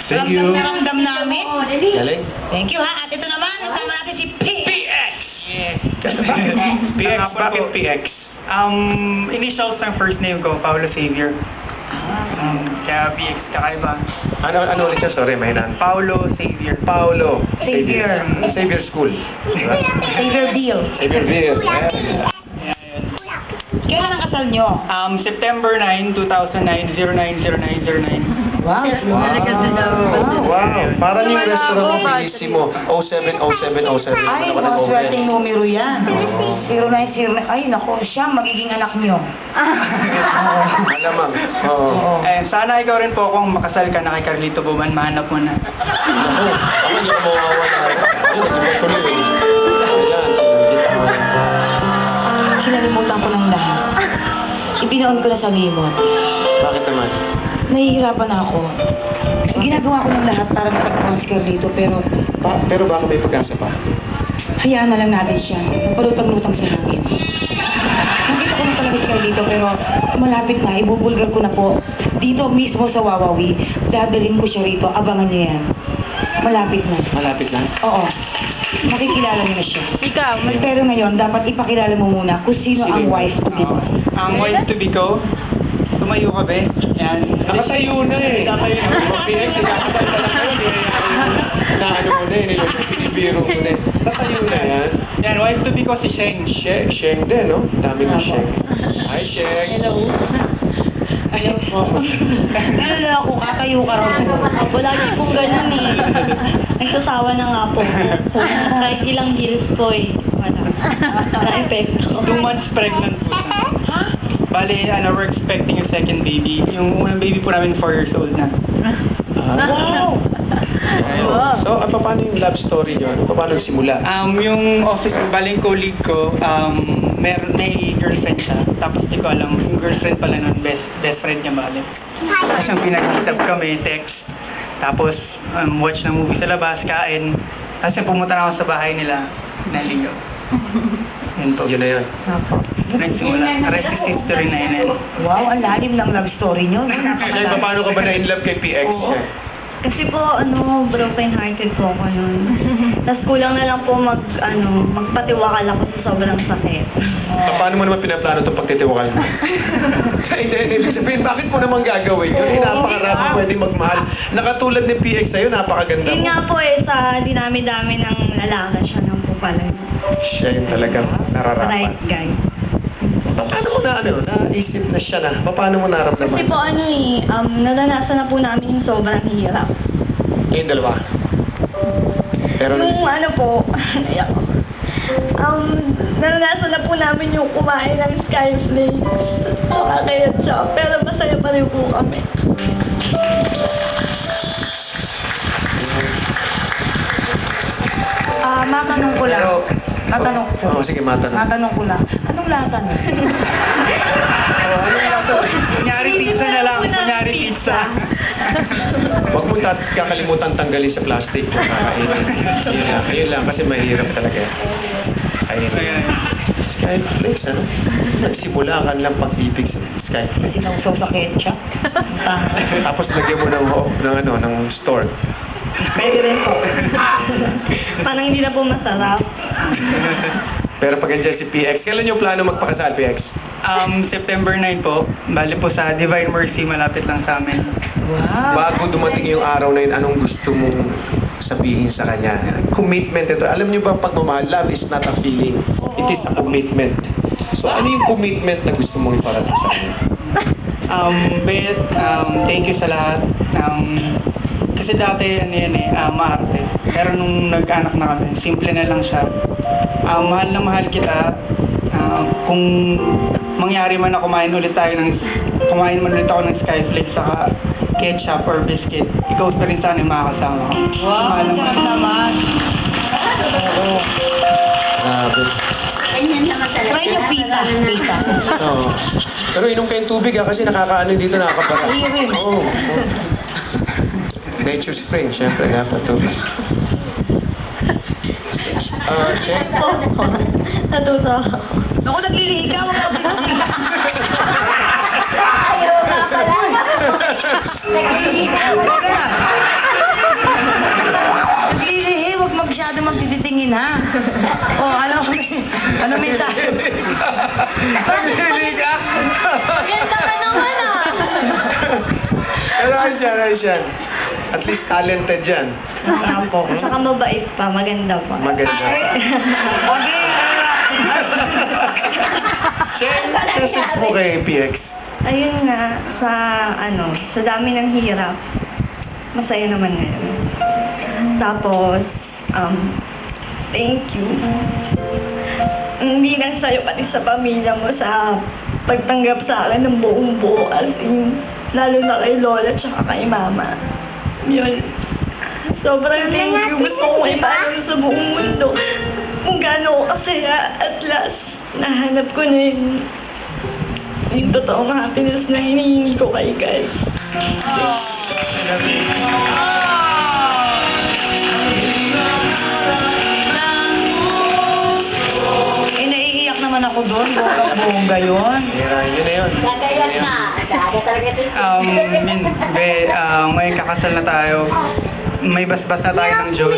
Thank you. Ramdam namin. Galing. Thank you ha. At ito naman, kasama natin si PX. PX, bakit PX? Initials ng first name ko, Paulo Xavier. Kaya PX, kakaiba. Ano ulit siya? Sorry, mahinan. Paulo Xavier. Paulo. Xavier. Xavier School. Diba? Xavier Deal. Xavier Beer. Kailan ang kasal nyo? September 9, 2009, 090909. Wow. Wow. Parang yung restaurant mo, Bellissimo. 070707. Ay, Ano ba mga nag-open? swerteng numero yan. Oo. 0909. Ay, nako, siya magiging anak nyo. Malamang. Oo. Sana ikaw rin po kung makasal ka na kay Carlito Buman, mahanap mo na. Ako, hindi ko mawawala. Ayun, tuloy. Ayan. Kinalimutan ko ng lahat. Ibinaon ko na sa limot. Bakit naman? Nahihirapan ako. Ginagawa ko ng lahat para makapag-Oscar dito, pero Pero baka may pag-asa pa. hayaan na lang natin siya. Palutang-lutang sa hangin. Nakita ko na talaga siya dito, pero malapit na. Ibubulgar ko na po. Dito mismo sa Wawawi, dadalhin ko siya rito. Abangan niyo yan. Malapit na. Malapit lang. Oo. Makikilala niyo na siya. Ikaw, Pero ngayon, dapat ipakilala mo muna kung sino ang wife to be. Ang wife to be ko, tumayo ka be. Yan. Nakatayo na eh. Nakatayo na. PX, nakatayo na lang yun. Naano mo na eh. Pinibiro mo na eh. Nakatayo na yan. Yan, wife to be ko si Sheng. Sheng din, no? Dami ng Sheng. Hi, Sheng. hello. Ano na ako, kakayo ka raw. Wala niyo pong ganun eh. Nagsasawa na nga po. Kahit ilang years ko eh. Wala. Na-epekto. 2 months pregnant po siya. Bali, we're expecting a second baby. Yung unang baby po namin 4 years old na. Wow! So, paano yung love story nyo? Paano simula? Yung office, baling colleague ko, may girlfriend siya. Tapos di ko alam, yung girlfriend pala nun, best friend niya bali. Tapos yung pinag-usap kami, text. Tapos, watch ng movie sa labas, kain. Tapos yung pumunta na ako sa bahay nila, naligaw. Yun po. Yun na yun. Nagsimula. Rest is history na yun. Wow, ang lalim ng love story nyo. Sheng, paano ka ba na-inlove kay PX? Sheng? Kasi po, broken-hearted po ako nun. Tapos kulang na lang po magpatiwakal ako sa sobrang sakit. Paano mo naman pinaplano itong pagtitiwakal mo? Hindi, ibig sabihin, bakit mo naman gagawin? Kasi napakarami pwede magmahal. Nakatulad ni PX sa'yo, napakaganda Yun mo. nga po sa dinami-dami ng lalaki siya nang po pala. Siya yung talagang nararapat. Right guy. Paano mo naisip na siya na? Paano mo naramdaman? Kasi po naranasan na po namin yung sobrang hirap. Yung dalawa. Pero Nung naiyak ako. Naranasan na po namin yung kumain ng Skyflakes. Nakakayat siya, pero masaya pa rin po kami. Matanong ko lang. Matanong ko. Oo, sige, matanong. Matanong ko lang. Anong lasa nun? Kunyari pizza na lang. Kunyari pizza. Huwag mo kakalimutan tanggalin sa plastic. Kakainin. Ayun lang, kasi mahirap talaga. Ayun. Skyflakes, ano? Nagsimula ang kanilang pag-ibig sa Skyflakes. Sinausaw sa ketchup. Tapos lagyan mo ng store. Pwede rin po. Parang hindi na po masarap. Pero pag andyan si PX, kailan yung plano magpakasal, PX? September 9 po. Bali po sa Divine Mercy, malapit lang sa amin. Wow. Bago dumating yung araw na yun, anong gusto mong sabihin sa kanya? Commitment ito. Alam niyo ba, pagmamahal, love is not a feeling. It is a commitment. So, ano yung commitment na gusto mong iparating sa kanya? Beth, thank you sa lahat. Kasi dati, maarte. Pero nung nag-anak na kami, simple na lang siya. Mahal na mahal kita. Kung mangyari man na kumain man ulit ako ng Skyflakes saka ketchup or biscuit, ikaw pa rin sana yung makakasama ko. Wow, Mahal na ang mahal. naman. Oo. Grabe. Try yung pizza. Pizza. Oo. Pero inom kayong tubig kasi nakakaano dito, nakakabara. Iirin. Oo. Nature spring, syempre, dapat tubig. Check. Natuto ako. Ako nagliligaw. Ayaw nga pala. Nagliligaw. Ayos yan. At least talented yan. Opo. Saka mabait pa, maganda pa. Maganda. Okay. Share message mo kay PX. Ayun nga, sa dami ng hirap, masaya naman ngayon. Tapos, thank you. Hindi lang sa'yo, pati sa pamilya mo, sa pagtanggap sa akin ng buong buo, as in, lalo na kay Lola tsaka kay Mama. Yun. Sobrang thank you. Gusto ko ipaalam sa buong mundo kung gaano ako kasaya. At last, nahanap ko na yung totoong happiness na hinihingi ko kay guys. Eh, naiiyak naman ako doon. Bongga yun. Yun na yun. Ngayon kakasal na tayo. May basbas na tayo ng Diyos.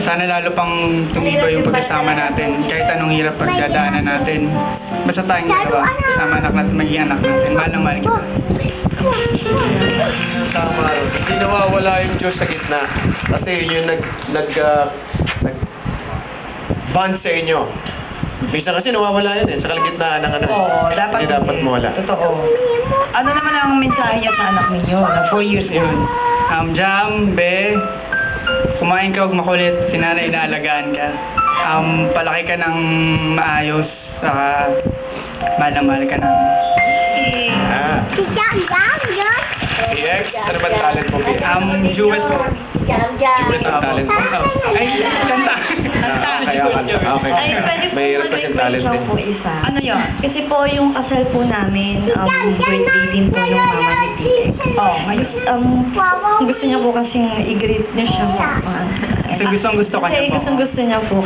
Sana lalo pang tumibay yung pagkasama natin. Kahit anong hirap pagdadaanan natin. Basta tayong dalawa. Kasama anak natin, maging anak natin. Mahal na mahal kita. Tama. Hindi nawawala yung Diyos sa gitna. Kasi yun bond sa inyo. Minsan kasi nawawala yun sa kalagitnaan ng ano. Oo, dapat Hindi dapat mawala. Totoo. Ano naman ang mensahe niya sa anak ninyo na 4 years old? Jam, Be, kumain ka, huwag makulit. Si nanay inaalagaan ka. Palaki ka ng maayos. Saka, mahal na mahal ka namin. PX, ano ba talent mo, PX? Jewel po. Jewel ang talent mo. Ay, kanta. Kaya kanta. Okay. Ay, pwede po Mahirap kasi talent mag-request din. po isa. Ano yun? Kasi po yung kasal po namin, birthday din po yung mama ni PX. Oh, ngayon. Gusto niya po kasing i-greet niya siya po. Kasi gusto ka Kasi niya po. gusto niya po.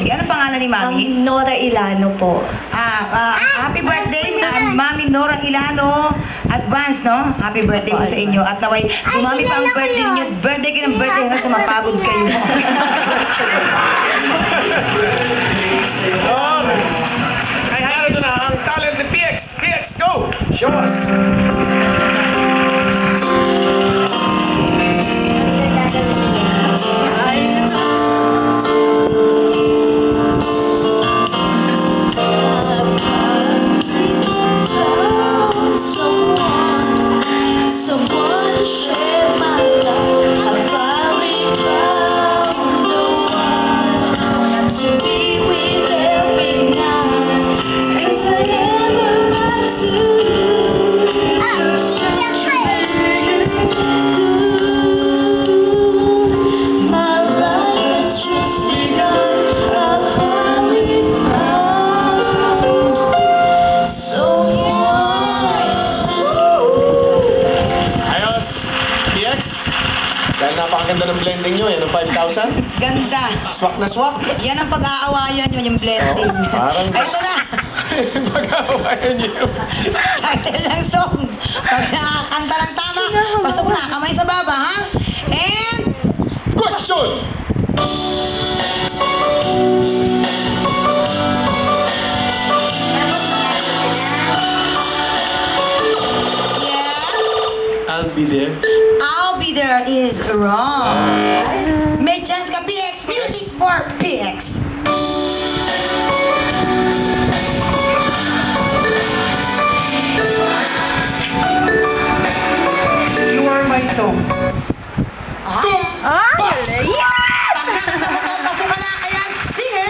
Sige, ano pangalan ni Mami? Nora Ilano po. Happy birthday, Mami Nora Ilano. Advance, no? Happy birthday po sa inyo. At naway, umami pa ang birthday niyo. Birthday kayo ng birthday hanggang sa mapagod kayo. Ay, ito na ang talent ni PX. PX, go! Show us! Ayos! PX, dahil napakaganda ng blending nyo, yan ang 5,000. Ganda. Swak na swak. Yan ang pag-aawayan nyo, yung blessing. Oo, parang- Ito na. Mag-aawayan nyo. Title ng song. Pag nakakanta ng tama, pasok na. Kamay sa baba, ha? And... Question! Yeah. I'll be there. I'll be there is wrong. May chance ka, PX. Music for PX. You are my song. Pasukan na kaya. Sige.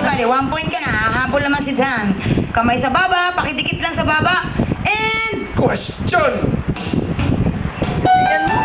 Bale, 1 point ka na. Habol naman si Dan. Kamay sa baba, pakidikit lang sa baba. And... Question! Yan mo.